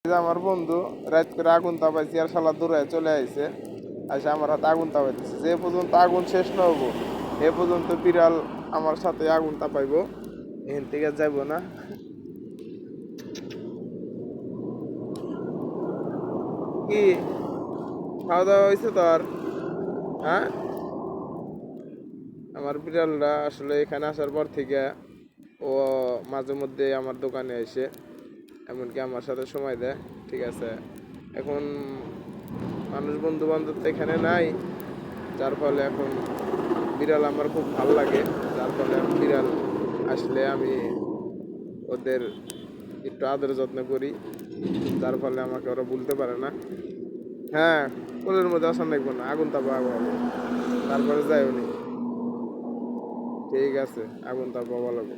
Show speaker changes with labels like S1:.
S1: আমার বন্ধু রাত করে আগুন তাপাইছি আর শালা দূরে চলে আইছে। আইসা আমার হাতে আগুন তাপাইতেছে, যে পর্যন্ত আগুন শেষ না হবো এ পর্যন্ত বিড়াল আমার সাথে আগুন তাপাইবো, এখান থেকে যাইবো না। কি খাওয়া দাওয়া হয়েছে তোর? হ্যাঁ, আমার বিড়ালরা আসলে এখানে আসার পর থেকে ও মাঝে মধ্যে আমার দোকানে এসে এমনকি আমার সাথে সময় দেয়। ঠিক আছে, এখন মানুষ বন্ধু বান্ধব তো এখানে নাই, যার ফলে এখন বিড়াল আমার খুব ভালো লাগে। যার ফলে বিড়াল আসলে আমি ওদের একটু আদর যত্ন করি, যার ফলে আমাকে ওরা ভুলতে পারে না। হ্যাঁ, কোলের মধ্যে আসান দেখবো না, আগুন তাপা আবহাওয়া তারপরে যাই উনি। ঠিক আছে, আগুন তাপা ভালো লাগবে।